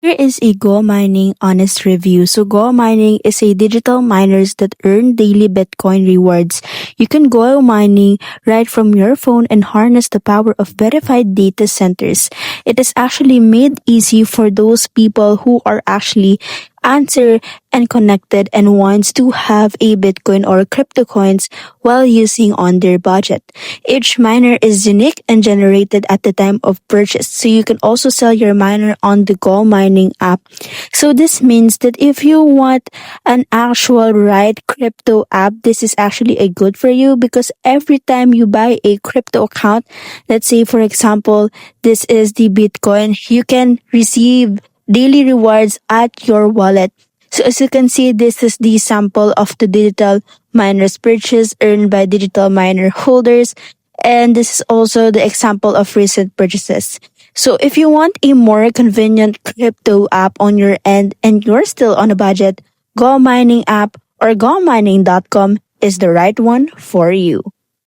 Here is a GoMining honest review. So GoMining is a digital miners that earn daily Bitcoin rewards. You can go mining right from your phone and harness the power of verified data centers. It is actually made easy for those people who are actually answer and connected and wants to have a Bitcoin or crypto coins while using on their budget. Each miner is unique and generated at the time of purchase. So you can also sell your miner on the GoMining app. So this means that if you want an actual right crypto app, this is actually a good for you because every time you buy a crypto account, let's say for example, this is the Bitcoin, you can receive daily rewards at your wallet. So as you can see, this is the sample of the digital miners purchase earned by digital miner holders. And this is also the example of recent purchases. So if you want a more convenient crypto app on your end and you're still on a budget, Go Mining app or gomining.com is the right one for you.